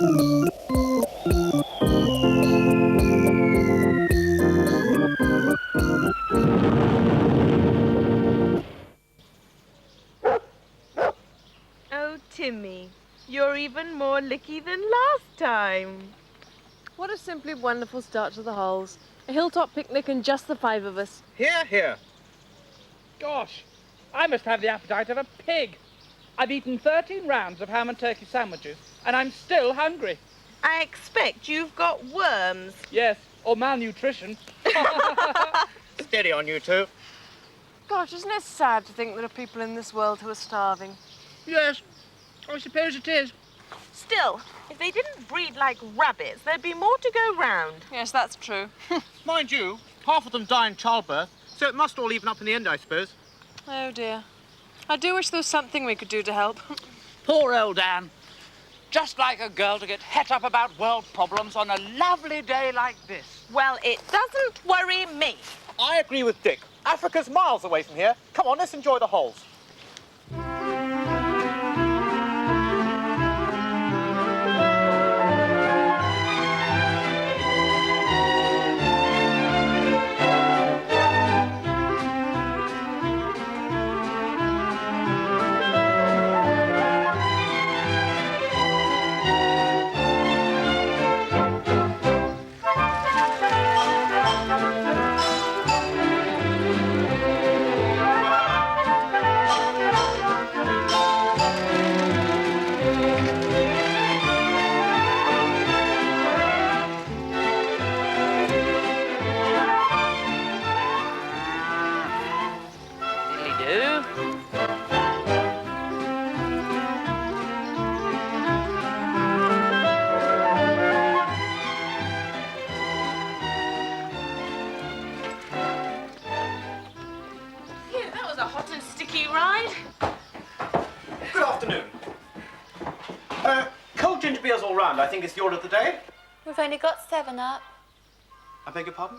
Oh, Timmy, you're even more licky than last time. What a simply wonderful start to the Hulls. A hilltop picnic and just the 5 of us. Hear, hear. Gosh, I must have the appetite of a pig. I've eaten 13 rounds of ham and turkey sandwiches, and I'm still hungry. I expect you've got worms. Yes, or malnutrition. Steady on you two. Gosh, isn't it sad to think there are people in this world who are starving? Yes, I suppose it is. Still, if they didn't breed like rabbits, there'd be more to go round. Yes, that's true. Mind you, half of them die in childbirth, so it must all even up in the end, I suppose. Oh, dear. I do wish there was something we could do to help. Poor old Anne. Just like a girl to get het up about world problems on a lovely day like this. Well, it doesn't worry me. I agree with Dick. Africa's miles away from here. Come on, let's enjoy the holes. Cold ginger beers all round, I think is the order of the day. We've only got 7-Up. I beg your pardon?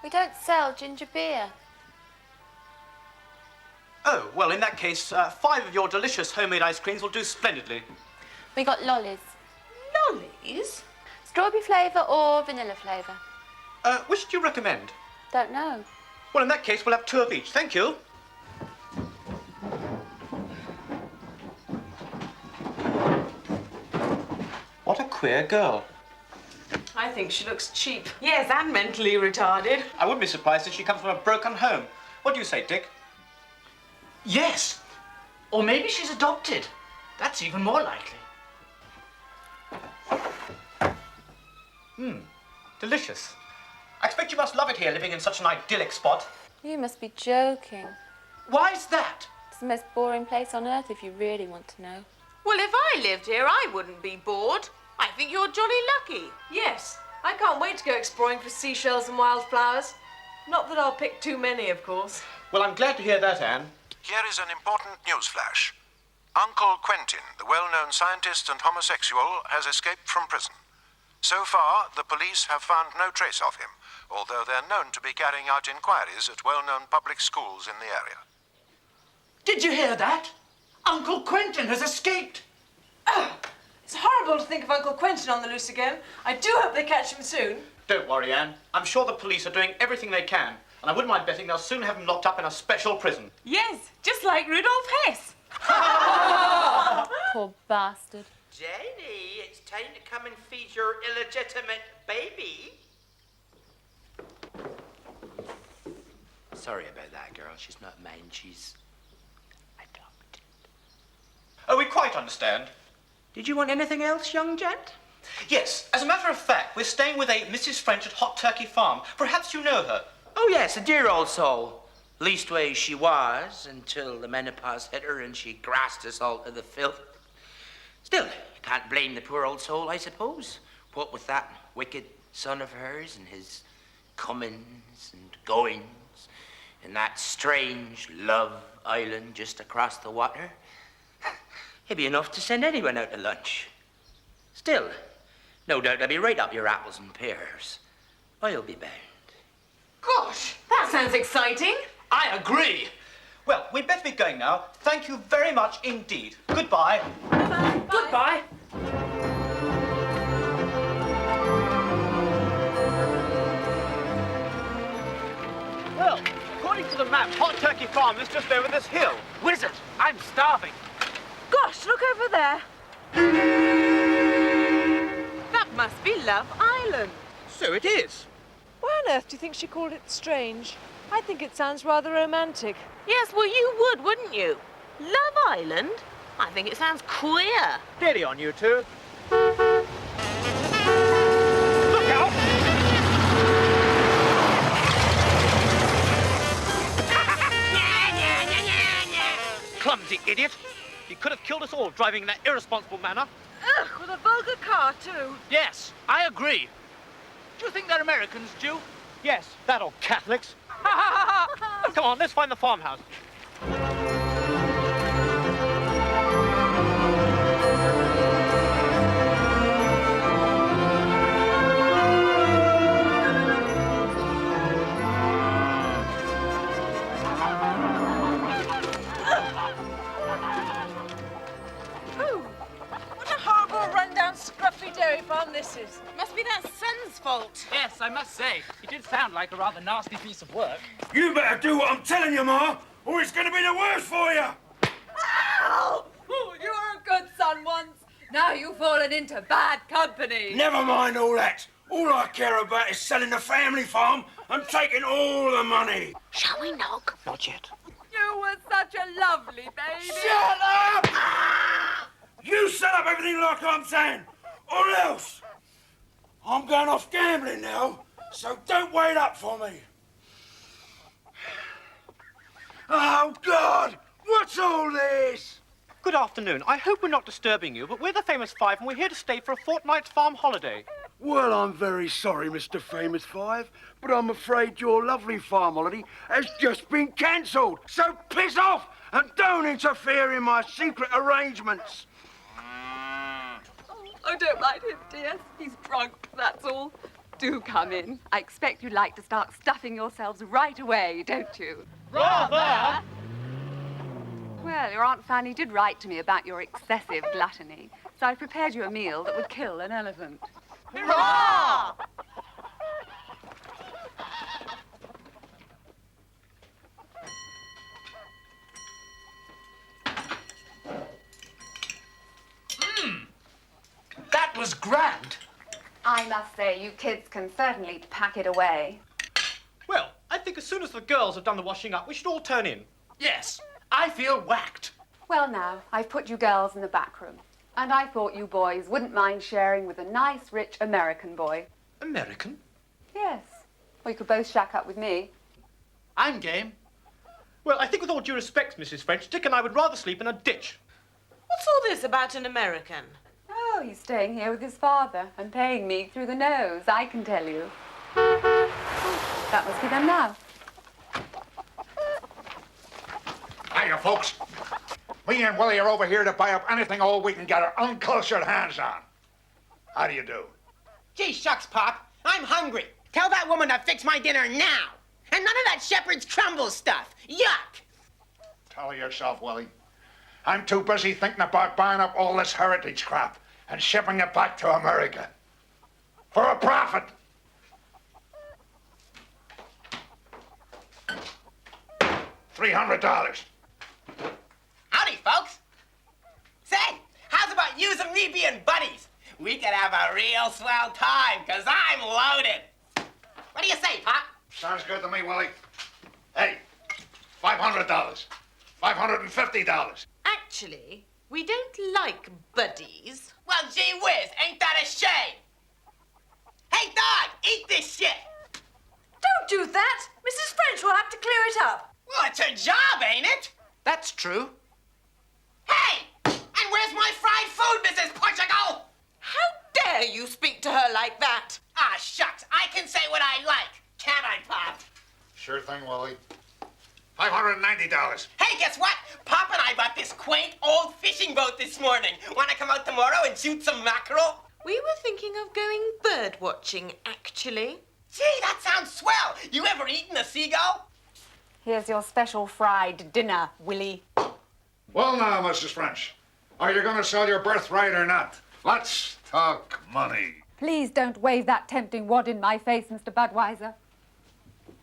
We don't sell ginger beer. Oh, well, in that case, 5 of your delicious homemade ice creams will do splendidly. We got lollies. Lollies? Strawberry flavour or vanilla flavour? Which do you recommend? Don't know. Well, in that case, we'll have 2 of each. Thank you. What a queer girl. I think she looks cheap. Yes, and mentally retarded. I wouldn't be surprised if she comes from a broken home. What do you say, Dick? Yes. Or maybe she's adopted. That's even more likely. Delicious. I expect you must love it here, living in such an idyllic spot. You must be joking. Why's that? It's the most boring place on earth if you really want to know. Well, if I lived here, I wouldn't be bored. I think you're jolly lucky. Yes, I can't wait to go exploring for seashells and wildflowers. Not that I'll pick too many, of course. Well, I'm glad to hear that, Anne. Here is an important news flash. Uncle Quentin, the well-known scientist and homosexual, has escaped from prison. So far, the police have found no trace of him, although they're known to be carrying out inquiries at well-known public schools in the area. Did you hear that? Uncle Quentin has escaped. It's horrible to think of Uncle Quentin on the loose again. I do hope they catch him soon. Don't worry, Anne. I'm sure the police are doing everything they can, and I wouldn't mind betting they'll soon have him locked up in a special prison. Yes, just like Rudolf Hess. Poor bastard. Janie, it's time to come and feed your illegitimate baby. Sorry about that, girl. She's not mine. She's adopted. Oh, we quite understand. Did you want anything else, young gent? Yes, as a matter of fact, we're staying with a Mrs. French at Hot Turkey Farm. Perhaps you know her. Oh, yes, a dear old soul. Leastways, she was, until the menopause hit her and she grassed us all to the filth. Still, can't blame the poor old soul, I suppose. What with that wicked son of hers and his comings and goings and that strange love island just across the water, it'd be enough to send anyone out to lunch. Still, no doubt I'll be right up your apples and pears. I'll be bound. Gosh, that sounds exciting. I agree. Well, we'd better be going now. Thank you very much indeed. Goodbye. Goodbye. Ma'am, Hot Turkey Farm is just over this hill. Wizard, I'm starving. Gosh, look over there. That must be Love Island. So it is. Why on earth do you think she called it strange? I think it sounds rather romantic. Yes, well, you would, wouldn't you? Love Island? I think it sounds queer. Steady on, you two. Look out! Clumsy idiot! He could have killed us all driving in that irresponsible manner. Ugh, with a vulgar car, too. Yes, I agree. Do you think they're Americans, Jew? Yes, that or Catholics. Come on, let's find the farmhouse. What a horrible, run-down, scruffy dairy farm this is. Must be that son's fault. Yes, I must say, it did sound like a rather nasty piece of work. You better do what I'm telling you, Ma, or it's going to be the worst for you. Ow! Oh, you were a good son once. Now you've fallen into bad company. Never mind all that. All I care about is selling the family farm and taking all the money. Shall we knock? Not yet. You were such a lovely baby. Shut up! You set up everything like I'm saying, or else. I'm going off gambling now, so don't wait up for me. Oh, God! What's all this? Good afternoon. I hope we're not disturbing you, but we're the Famous Five and we're here to stay for a fortnight's farm holiday. Well, I'm very sorry, Mr. Famous Five, but I'm afraid your lovely farm holiday has just been cancelled. So piss off and don't interfere in my secret arrangements. Oh, don't mind him, dear. He's drunk, that's all. Do come in. I expect you'd like to start stuffing yourselves right away, don't you? Rather! Well, your Aunt Fanny did write to me about your excessive gluttony, so I prepared you a meal that would kill an elephant. Hurrah! That was grand. I must say, you kids can certainly pack it away. Well, I think as soon as the girls have done the washing up, we should all turn in. Yes, I feel whacked. Well, now, I've put you girls in the back room, and I thought you boys wouldn't mind sharing with a nice, rich American boy. American? Yes. Or you could both shack up with me. I'm game. Well, I think with all due respect, Mrs. French, Dick and I would rather sleep in a ditch. What's all this about an American? Oh, he's staying here with his father and paying me through the nose, I can tell you. That must be them now. Hiya, folks. Me and Willie are over here to buy up anything old we can get our uncultured hands on. How do you do? Gee shucks, Pop. I'm hungry. Tell that woman to fix my dinner now. And none of that shepherd's crumble stuff. Yuck! Tell yourself, Willie. I'm too busy thinking about buying up all this heritage crap and shipping it back to America. For a profit. $300. Howdy, folks. Say, how's about you and me being buddies? We could have a real swell time, 'cause I'm loaded. What do you say, Pop? Sounds good to me, Willie. Hey, $500. $550. Actually, we don't like buddies. Well, gee whiz, ain't that a shame? Hey, dog, eat this shit. Don't do that. Mrs. French will have to clear it up. Well, it's her job, ain't it? That's true. Hey, and where's my fried food, Mrs. Portugal? How dare you speak to her like that? Ah, shucks, I can say what I like, can't I, Pop? Sure thing, Willie. $590. Hey, guess what? Pop and I bought this quaint old fishing boat this morning. Want to come out tomorrow and shoot some mackerel? We were thinking of going bird watching, actually. Gee, that sounds swell. You ever eaten a seagull? Here's your special fried dinner, Willie. Well, now, Mrs. French, are you going to sell your birthright or not? Let's talk money. Please don't wave that tempting wad in my face, Mr. Budweiser.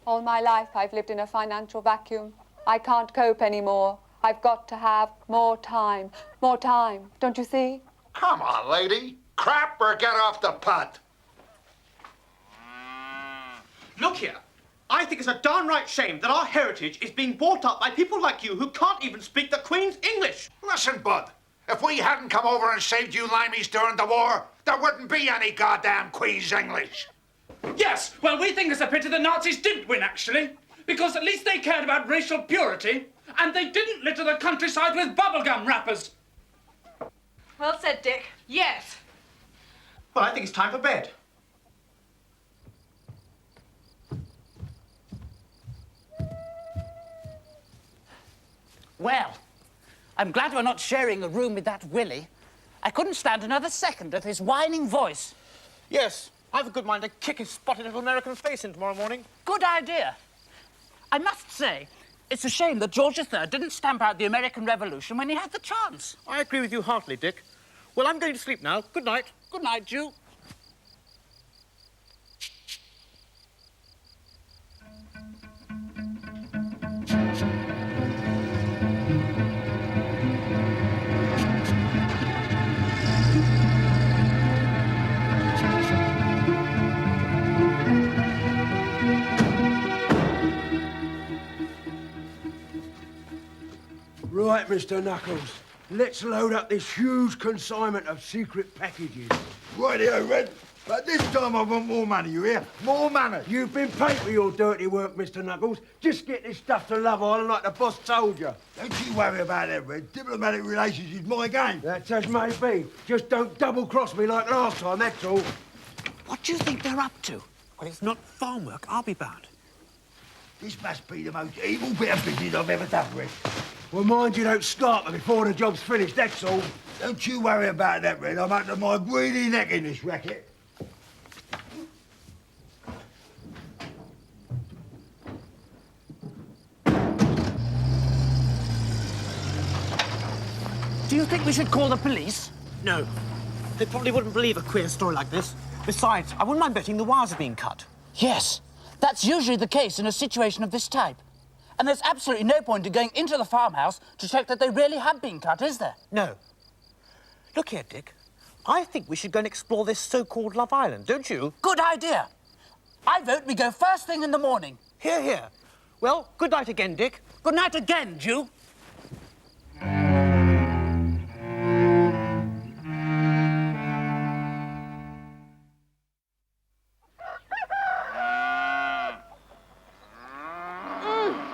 All my life I've lived in a financial vacuum. I can't cope anymore. I've got to have more time. More time. Don't you see? Come on, lady. Crap or get off the pot. Look here. I think it's a downright shame that our heritage is being bought up by people like you who can't even speak the Queen's English. Listen, Bud. If we hadn't come over and saved you limeys during the war, there wouldn't be any goddamn Queen's English. Yes, well, we think it's a pity the Nazis didn't win, actually, because at least they cared about racial purity, and they didn't litter the countryside with bubblegum wrappers. Well said, Dick. Yes. Well, I think it's time for bed. Well, I'm glad we're not sharing a room with that Willie. I couldn't stand another second of his whining voice. Yes, I've a good mind to kick his spotted little American face in tomorrow morning. Good idea. I must say, it's a shame that George III didn't stamp out the American Revolution when he had the chance. I agree with you heartily, Dick. Well, I'm going to sleep now. Good night. Good night, Jew. Right, Mr. Knuckles. Let's load up this huge consignment of secret packages. Rightio, Red. But this time I want more money, you hear? More money. You've been paid for your dirty work, Mr. Knuckles. Just get this stuff to Love Island like the boss told you. Don't you worry about that, Red. Diplomatic relations is my game. That's as may be. Just don't double-cross me like last time, that's all. What do you think they're up to? Well, it's not farm work, I'll be bound. This must be the most evil bit of business I've ever done, Red. Well, mind you don't start them before the job's finished, that's all. Don't you worry about that, Red. I'm up to my greedy neck in this racket. Do you think we should call the police? No. They probably wouldn't believe a queer story like this. Besides, I wouldn't mind betting the wires are being cut. Yes, that's usually the case in a situation of this type. And there's absolutely no point in going into the farmhouse to check that they really have been cut, is there? No. Look here, Dick. I think we should go and explore this so-called Love Island, don't you? Good idea. I vote we go first thing in the morning. Hear, hear. Well, good night again, Dick. Good night again, Jew.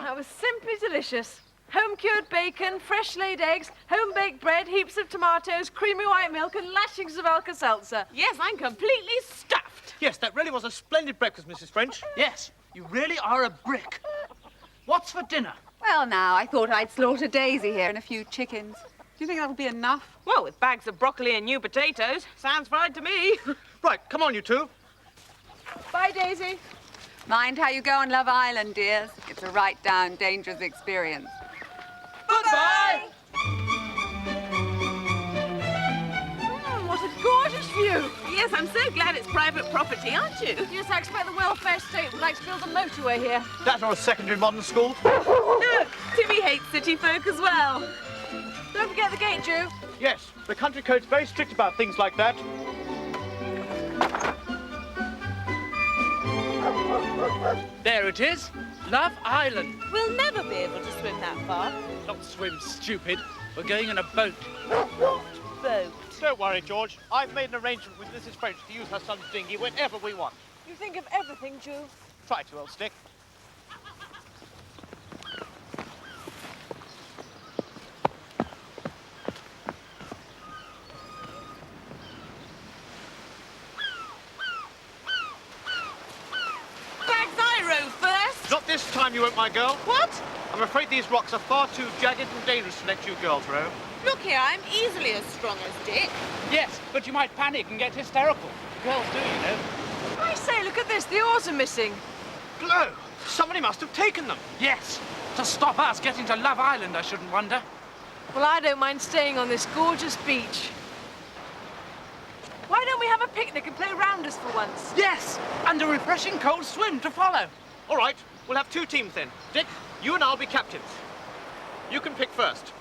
That was simply delicious. Home-cured bacon, fresh-laid eggs, home-baked bread, heaps of tomatoes, creamy white milk, and lashings of Alka-Seltzer. Yes, I'm completely stuffed. Yes, that really was a splendid breakfast, Mrs. French. Yes, you really are a brick. What's for dinner? Well, now, I thought I'd slaughter Daisy here and a few chickens. Do you think that'll be enough? Well, with bags of broccoli and new potatoes, sounds fine to me. Right, come on, you two. Bye, Daisy. Mind how you go on Love Island, dears. It's a right-down dangerous experience. Goodbye. What a gorgeous view. Yes, I'm so glad it's private property, aren't you? Yes, I expect the welfare state would like to build a motorway here. That's our secondary modern school. Look, Timmy hates city folk as well. Don't forget the gate, Jew. Yes, the country code's very strict about things like that. There it is, Love Island. We'll never be able to swim that far. Not swim, stupid. We're going in a boat. Boat. Don't worry, George. I've made an arrangement with Mrs. French to use her son's dinghy whenever we want. You think of everything, Jew. Try to, old stick. Bags I row first. Not this time, you won't, my girl. What? I'm afraid these rocks are far too jagged and dangerous to let you girls row. Look here, I'm easily as strong as Dick. Yes, but you might panic and get hysterical. Girls do, you know. I say, look at this. The oars are missing. Blow! Somebody must have taken them. Yes, to stop us getting to Love Island, I shouldn't wonder. Well, I don't mind staying on this gorgeous beach. Why don't we have a picnic and play rounders for once? Yes, and a refreshing cold swim to follow. All right, We'll have 2 teams then. Dick, you and I'll be captains. You can pick first.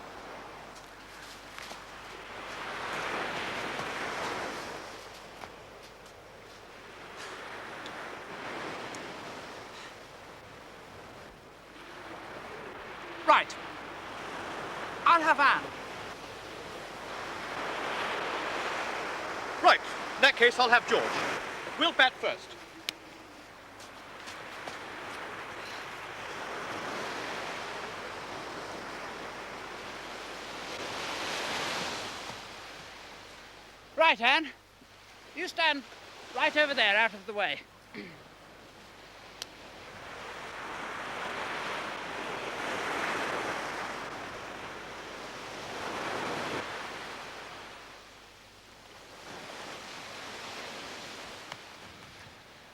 Right. I'll have Anne. Right. In that case, I'll have George. We'll bat first. Right, Anne. You stand right over there, out of the way.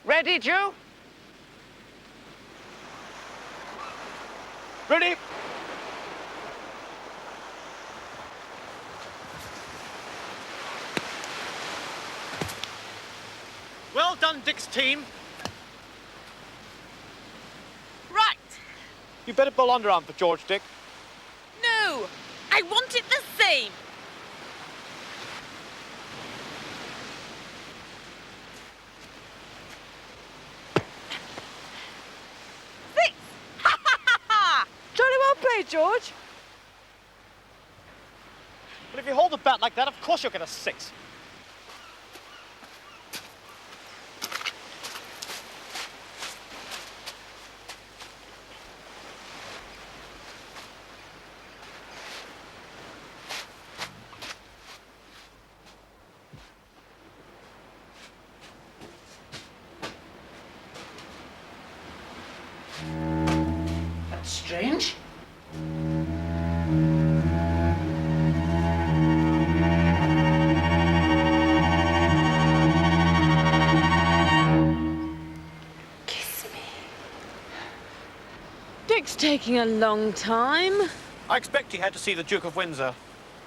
Ready, Joe? Ready? Well done, Dick's team. Right. You better bowl underarm for George, Dick. No, I want it the same. Six. Ha ha ha ha! Jolly well played, George. But if you hold the bat like that, of course you'll get a 6. That's strange. Kiss me. Dick's taking a long time. I expect he had to see the Duke of Windsor.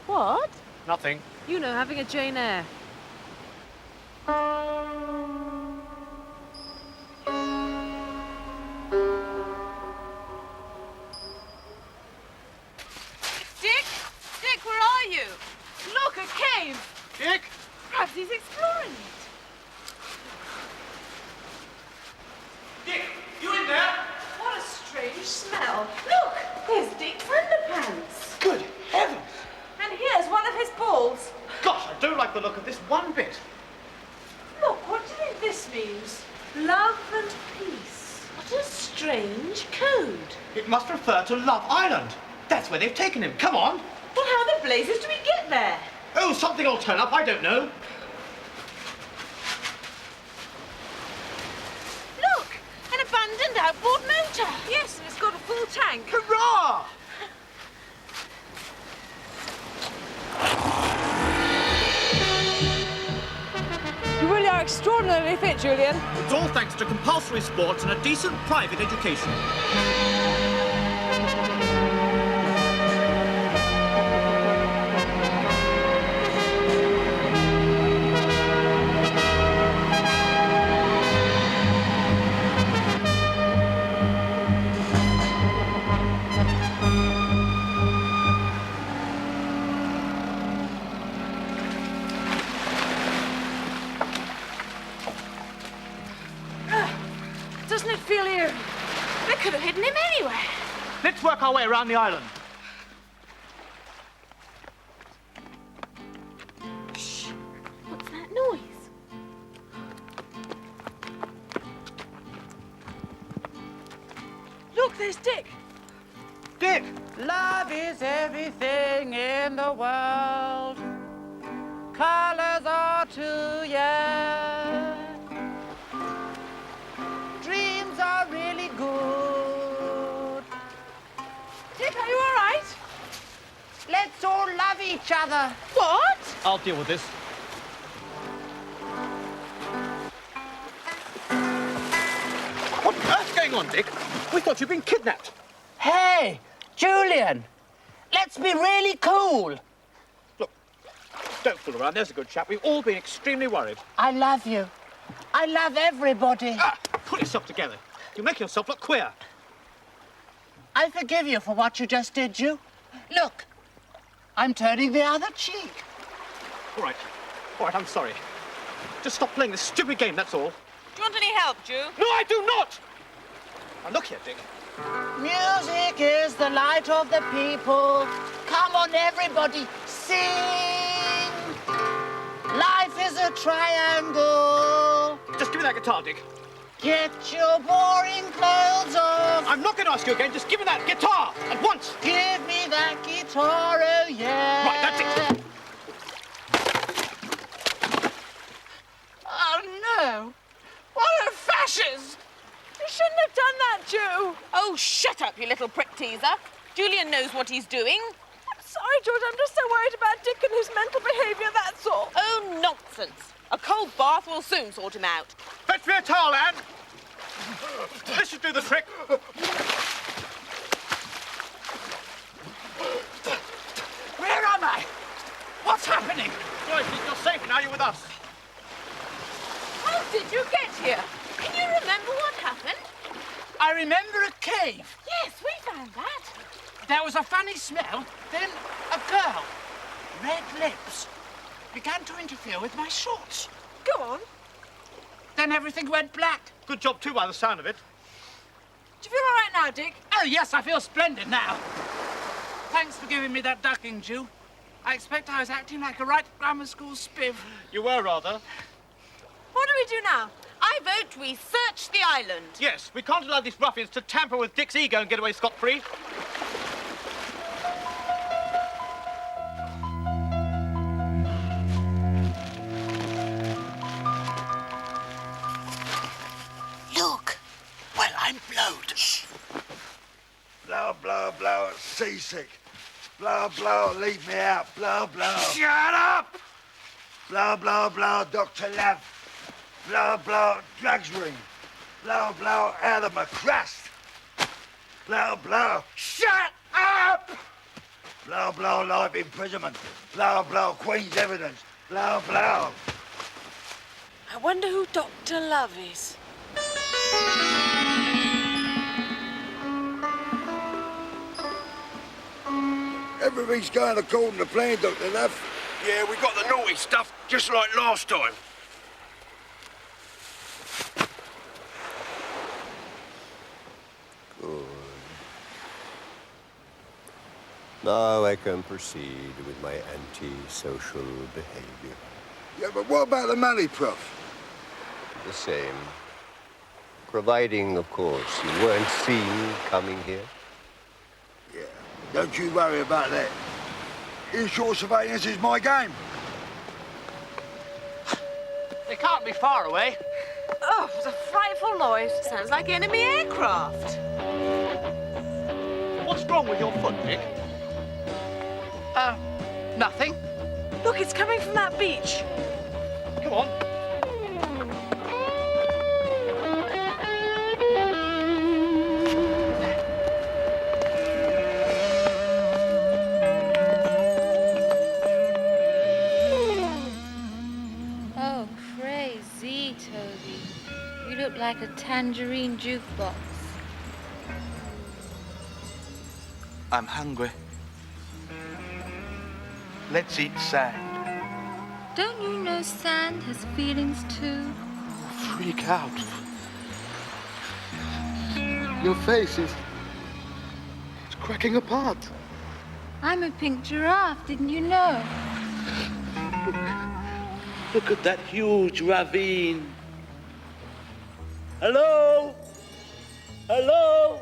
What? Nothing. You know, having a Jane Eyre. Dick? Dick, where are you? Look, a cave! Dick! Perhaps he's exploring it. Dick, you in there? What a strange smell. Look, there's Dick's underpants. Good heavens! And here's one of his balls. Gosh, I don't like the look of this one bit. Look, what do you think this means? Love and peace. What a strange code. It must refer to Love Island. That's where they've taken him. Come on. Well, how the blazes do we get there? Oh, something will turn up. I don't know. Look, an abandoned outboard motor. Yes, and it's got a full tank. Hurrah! You really are extraordinarily fit, Julian. It's all thanks to compulsory sports and a decent private education. Doesn't it feel eerie? They could have hidden him anywhere. Let's work our way around the island. Shh. What's that noise? Look, there's Dick. Dick! Love is everything in the world. Colors are too young. Dreams are really good. Dick, are you all right? Let's all love each other. What? I'll deal with this. What on earth's going on, Dick? We thought you'd been kidnapped. Hey, Julian, let's be really cool. Look, don't fool around. There's a good chap. We've all been extremely worried. I love you. I love everybody. Ah, pull yourself together. You're making yourself look queer. I forgive you for what you just did, Jew. Look, I'm turning the other cheek. All right, I'm sorry. Just stop playing this stupid game, that's all. Do you want any help, Jew? No, I do not! Now, look here, Dick. Music is the light of the people. Come on, everybody, sing. Life is a triangle. Just give me that guitar, Dick. Get your boring clothes off. I'm not going to ask you again. Just give me that guitar at once. Give me that guitar, oh yeah. Right, that's it. Oh, no. What a fascist! You shouldn't have done that, Jew. Oh, shut up, you little prick teaser. Julian knows what he's doing. I'm sorry, George. I'm just so worried about Dick and his mental behaviour, that's all. Oh, nonsense. A cold bath will soon sort him out. Fetch me a towel, Anne. This should do the trick. Where am I? What's happening? Dorothy, you're safe now. You're with us. How did you get here? Can you remember what happened? I remember a cave. Yes, we found that. There was a funny smell, then a girl, red lips, began to interfere with my shorts. Go on. Then everything went black. Good job, too, by the sound of it. Do you feel all right now, Dick? Oh, yes, I feel splendid now. Thanks for giving me that ducking, Jew. I expect I was acting like a right grammar school spiv. You were, rather. What do we do now? I vote we search the island. Yes, we can't allow these ruffians to tamper with Dick's ego and get away scot-free. Look. Well, I'm blowed. Blow, blow, blow, seasick. Blow, blow, leave me out. Blow, blow. Shut up! Blow, blow, blow, Dr. Love. Blow, blow, drugs ring. Blow, blow, out of my crust. Blow, blow. Shut up! Blow, blow, life imprisonment. Blow, blow, Queen's evidence. Blow, blow. I wonder who Dr. Love is. Everything's going according to plan, Dr. Love. Yeah, we got the naughty stuff, just like last time. Good. Now I can proceed with my anti-social behavior. Yeah, but what about the money, Prof? The same. Providing, of course, you weren't seen coming here. Yeah, don't you worry about that. Inshore surveillance is my game. They can't be far away. Oh, it was a frightful noise. Sounds like enemy aircraft. What's wrong with your foot, Dick? Nothing. Look, it's coming from that beach. Come on. Oh, crazy, Toby. You look like a tangerine jukebox. I'm hungry. Let's eat sand. Don't you know sand has feelings too? Freak out. Your face is... it's cracking apart. I'm a pink giraffe, didn't you know? Look at that huge ravine. Hello? Hello?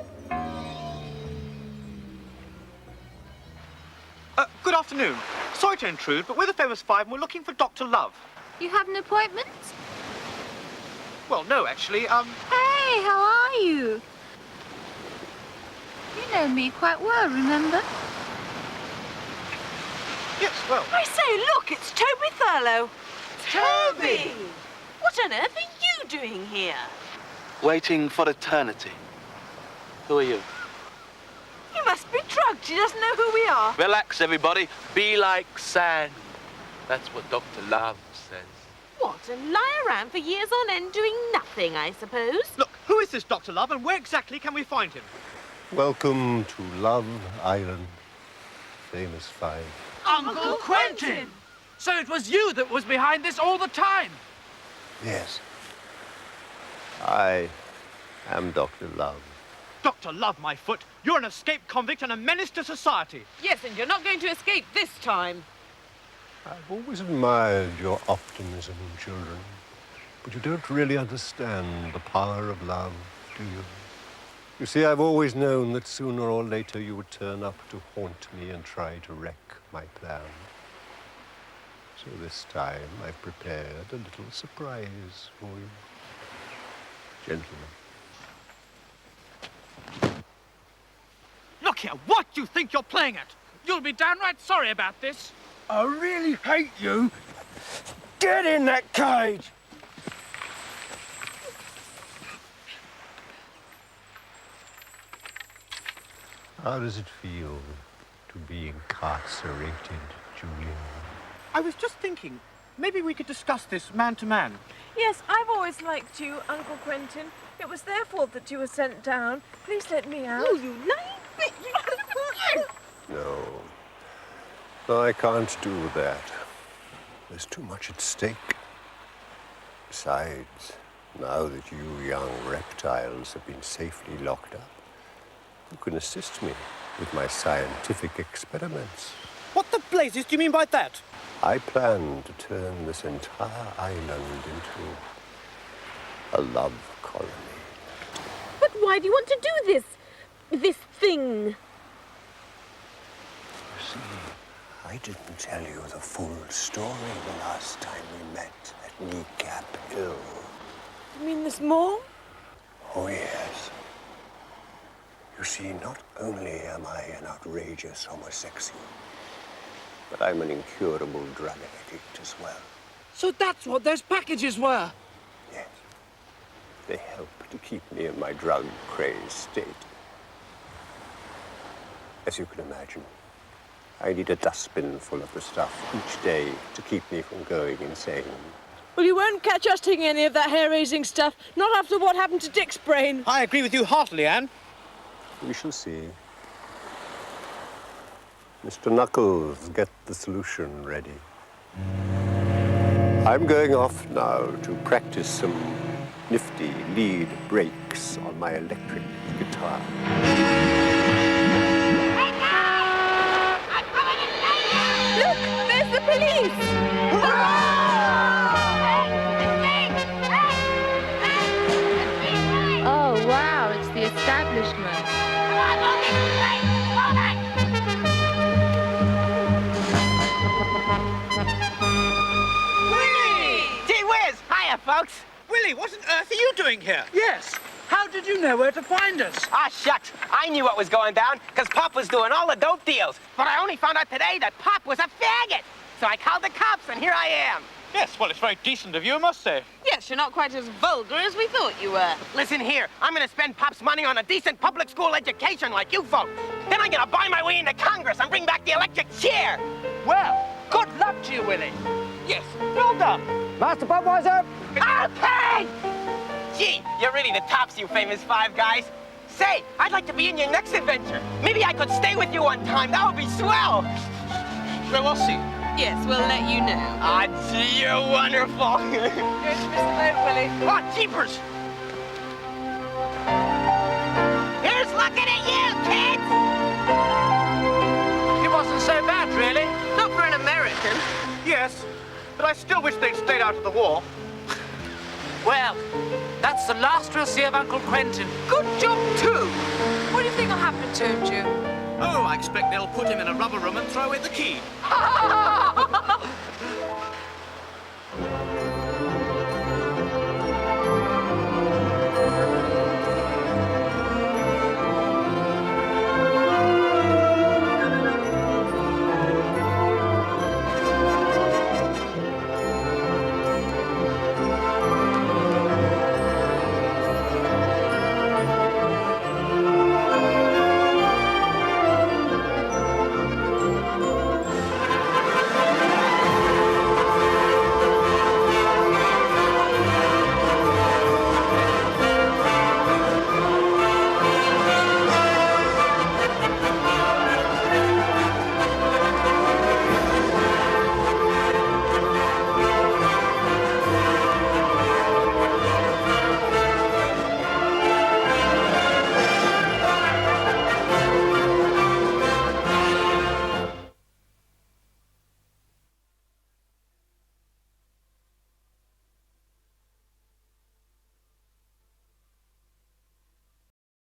Good afternoon. Sorry to intrude, but we're the Famous Five and we're looking for Dr. Love. You have an appointment? Well, no, actually, Hey, how are you? You know me quite well, remember? yes, well... I say, look, it's Toby Thurlow. Toby! What on earth are you doing here? Waiting for eternity. Who are you? You must be drugged. She doesn't know who we are. Relax, everybody. Be like sand. That's what Dr. Love says. What, and lie around for years on end doing nothing, I suppose? Look, who is this Dr. Love and where exactly can we find him? Welcome to Love Island, Famous Five. Uncle Quentin! So it was you that was behind this all the time? Yes. I am Dr. Love. Dr. Love, my foot, you're an escaped convict and a menace to society. Yes, and you're not going to escape this time. I've always admired your optimism in children, but you don't really understand the power of love, do you? You see, I've always known that sooner or later you would turn up to haunt me and try to wreck my plan. So this time I've prepared a little surprise for you. Gentlemen. Look here, what do you think you're playing at? You'll be downright sorry about this. I really hate you. Get in that cage! How does it feel to be incarcerated, Julian? I was just thinking, maybe we could discuss this man to man. Yes, I've always liked you, Uncle Quentin. It was their fault that you were sent down. Please let me out. Oh, you lying bitch! No, I can't do that. There's too much at stake. Besides, now that you young reptiles have been safely locked up, you can assist me with my scientific experiments. What the blazes do you mean by that? I plan to turn this entire island into a love colony. But why do you want to do this? This thing? You see, I didn't tell you the full story the last time we met at Kneecap Hill. You mean there's more? Oh, yes. You see, not only am I an outrageous homosexual, but I'm an incurable drug addict as well. So that's what those packages were? Yes. They help to keep me in my drug-crazed state. As you can imagine, I need a dustbin full of the stuff each day to keep me from going insane. Well, you won't catch us taking any of that hair-raising stuff, not after what happened to Dick's brain. I agree with you heartily, Anne. We shall see. Mr. Knuckles, get the solution ready. I'm going off now to practice some nifty lead breaks on my electric guitar. Look, there's the police! Oh, wow, it's the establishment. Willie! Gee whiz! Hiya, folks. Willie, what on earth are you doing here? Yes. How did you know where to find us? Ah, shucks. I knew what was going down, because Pop was doing all the dope deals. But I only found out today that Pop was a faggot. So I called the cops, and here I am. Yes, well, it's very decent of you, I must say. Yes, you're not quite as vulgar as we thought you were. Listen here, I'm gonna spend Pop's money on a decent public school education like you folks. Then I'm gonna buy my way into Congress and bring back the electric chair. Well, good luck to you, Willie. Yes, well done. Master Budweiser. Okay! Gee, you're really the tops, you famous five guys. Say, I'd like to be in your next adventure. Maybe I could stay with you one time. That would be swell. Well, we'll see. Yes, we'll let you know. Ah, gee, you're wonderful. Going to miss the boat, Willie. Oh, jeepers! Here's looking at you, kids! It wasn't so bad, really. Not for an American. Yes, but I still wish they'd stayed out of the war. Well, that's the last we'll see of Uncle Quentin. Good job, too. What do you think will happen to him, June? Oh, I expect they'll put him in a rubber room and throw away the key.